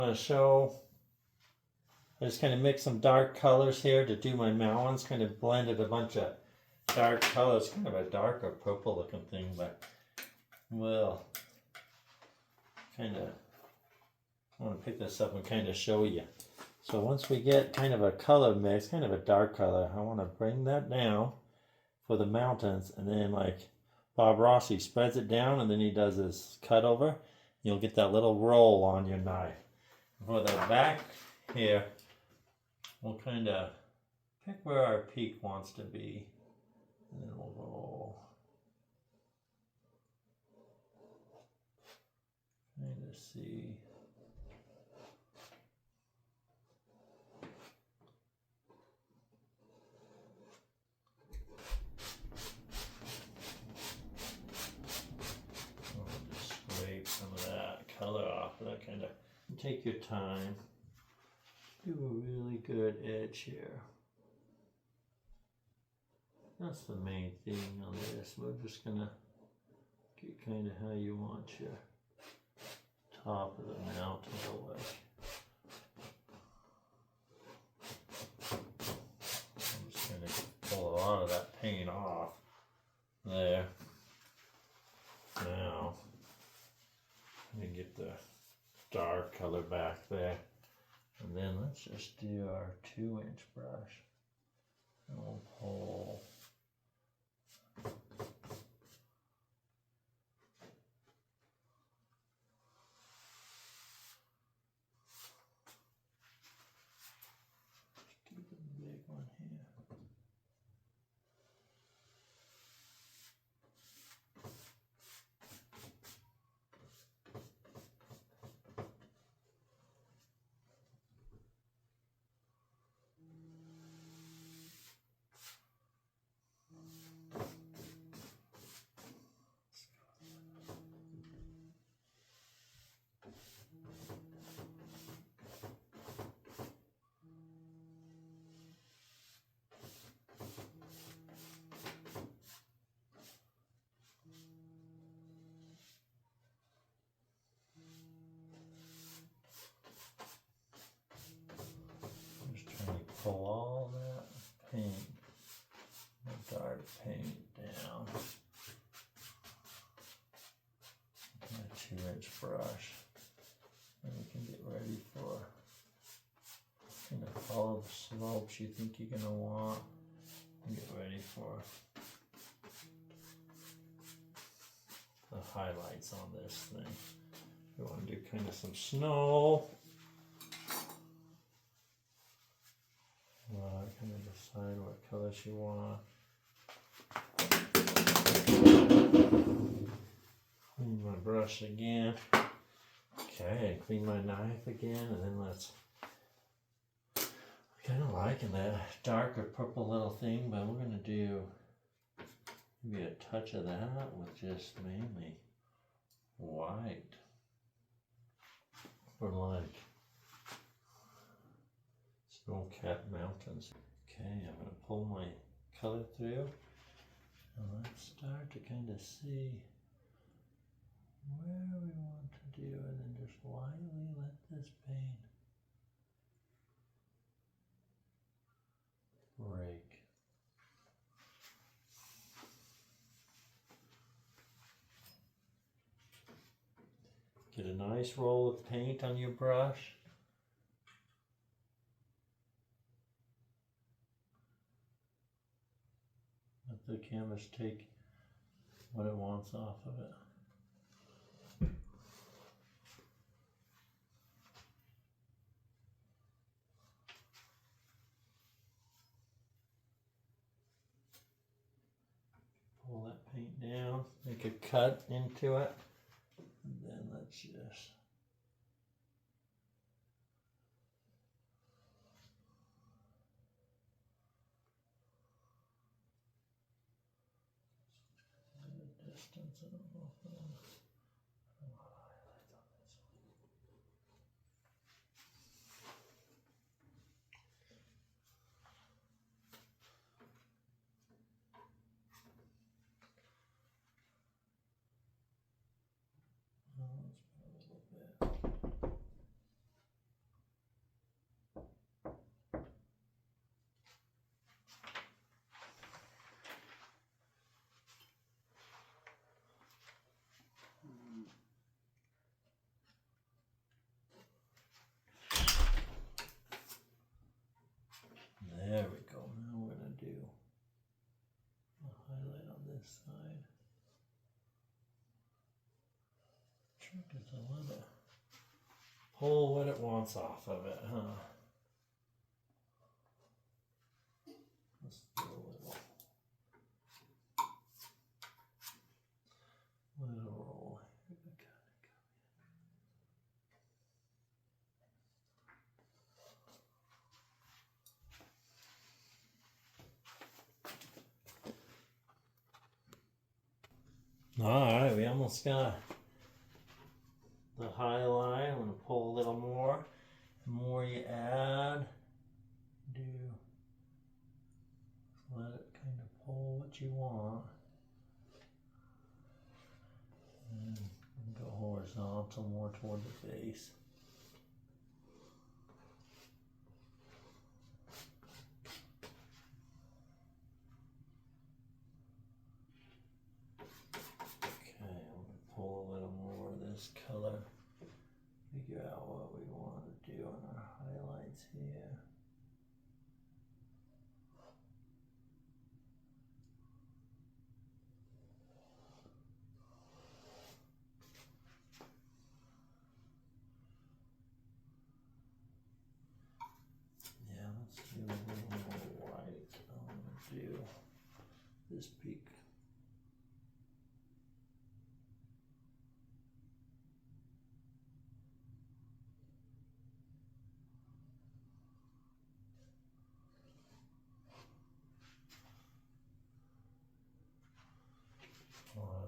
I'm going to show, I just kind of mixed some dark colors here to do my mountains, kind of blended a bunch of dark colors, kind of a darker purple looking thing, but well, kind of, I want to pick this up and kind of show you. So once we get kind of a color mix, kind of a dark color, I want to bring that down for the mountains, and then like Bob Ross, he spreads it down and then he does his cut over. You'll get that little roll on your knife. For the back here, we'll kind of pick where our peak wants to be, and then we'll go kind of see. Some of that color off of that kind of. Take your time. Do a really good edge here. That's the main thing on this. We're just gonna get kind of how you want your top of the mountain to look. I'm just gonna pull a lot of that paint off there. Now. And get the dark color back there, and then let's just do our 2-inch brush, and we'll pull keep a big one here. Pull all that paint, the dark paint down. A 2-inch brush, and we can get ready for kind of follow the slopes you think you're gonna want, and get ready for the highlights on this thing. We want to do kind of some snow. Kind of decide what colors you want. Clean my brush again. Okay, clean my knife again, and then let's. I'm kind of liking that darker purple little thing, but we're gonna do maybe a touch of that with just mainly white for like snow-capped mountains. Okay, I'm going to pull my color through, and let's start to kind of see where we want to do, and then just lightly let this paint break. Get a nice roll of paint on your brush. Let the canvas take what it wants off of it. Pull that paint down, make a cut into it, and then let's just distance. I don't know if I want to highlight on this one. Let's put a little bit. trick is to let it pull what it wants off of it, huh? Let's do a little roll. Alright, we almost got the highlight. I'm going to pull a little more. The more you add, let it kind of pull what you want. And go horizontal more toward the base. Pull a little more of this color, figure out what we want to do on our highlights here. Yeah, let's do a little more white. I'm going to do this peak.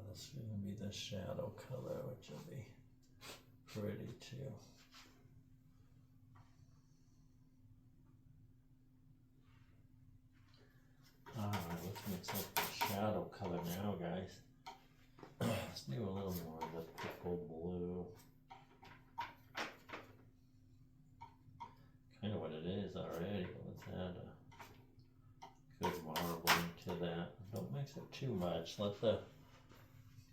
This is going to be the shadow color, which will be pretty too. Alright, let's mix up the shadow color now, guys. Let's do a little more of the purple blue. Kind of what it is already, but let's add a good marbling to that. Don't mix it too much. Let the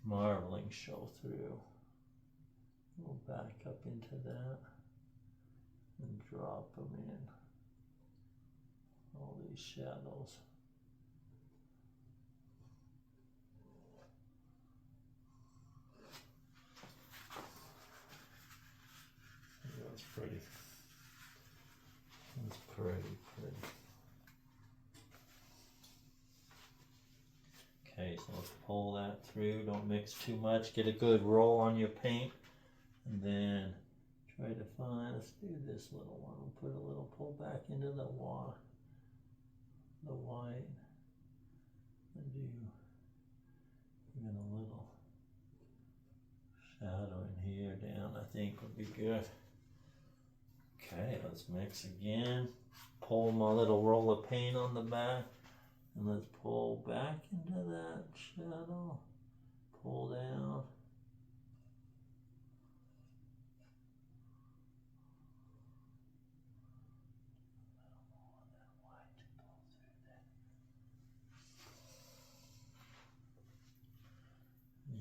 marbling show through. We'll back up into that and drop them in. All these shadows. Yeah, that's pretty. That's pretty. Okay, so let's pull that through. Don't mix too much. Get a good roll on your paint. And then try to find, let's do this little one. We'll put a little pull back into the white. And do even a little shadow in here down, I think would be good. Okay, let's mix again. Pull my little roll of paint on the back. And let's pull back into that shadow. Pull down.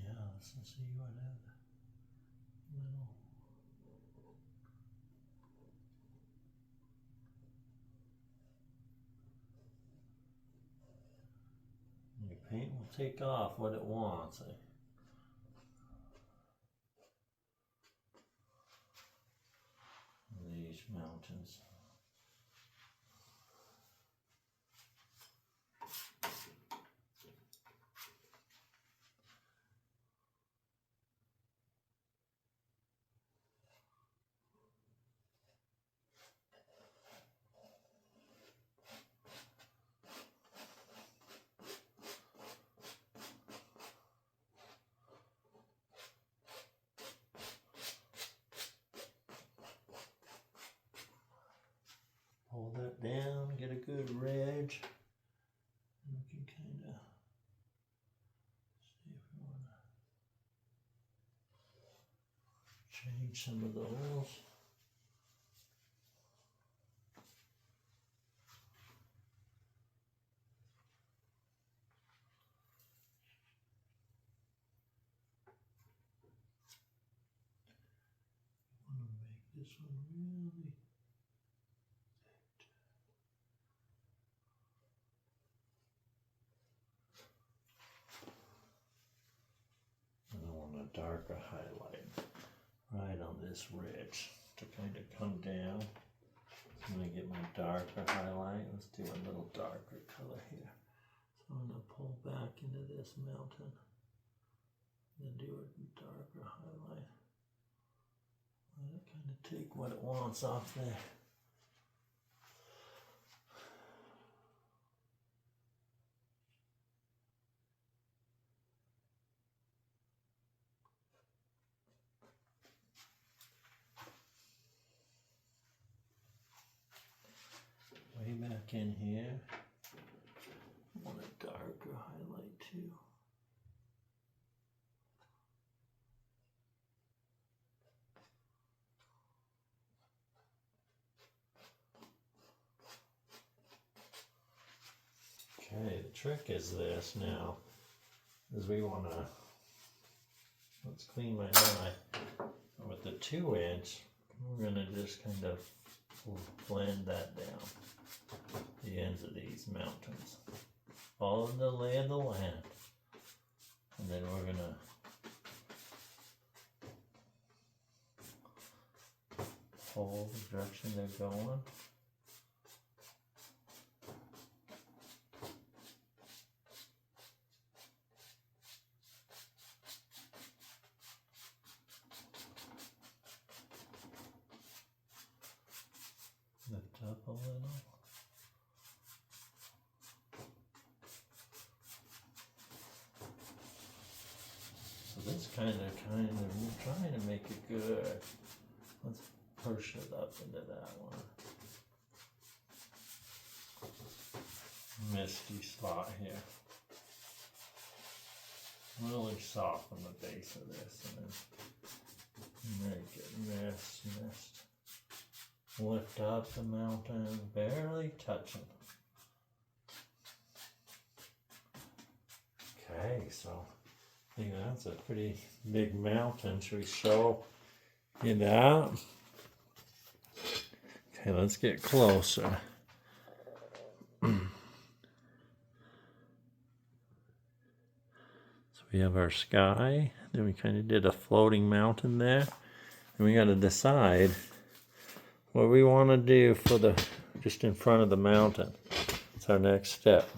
Yeah, let's see what other little. Your paint will take off what it wants. These mountains. Pull that down, get a good red. And we can kind of see if we want to change some of those. I want to make this one really. And I want a darker highlight. this ridge to kind of come down. I'm going to get my darker highlight. Let's do a little darker color here. So I'm going to pull back into this mountain. Then do a darker highlight. Let it kind of take what it wants off there. Way back in here, I want a darker highlight too. Okay, the trick is this now, is we want to, let's clean my eye. With the 2-inch, we're going to just kind of blend that down, the ends of these mountains. Follow the lay of the land. And then we're going to follow the direction they're going. Lift up a little. So this kind of, we're trying to make it good. Let's push it up into that one. Misty spot here. Really soften the base of this and then make it mist. Lift up the mountain, barely touching. Okay, so I think that's a pretty big mountain. Should we show you that? Okay, let's get closer. So we have our sky, then we kind of did a floating mountain there. And we got to decide what we want to do for the, just in front of the mountain. It's our next step.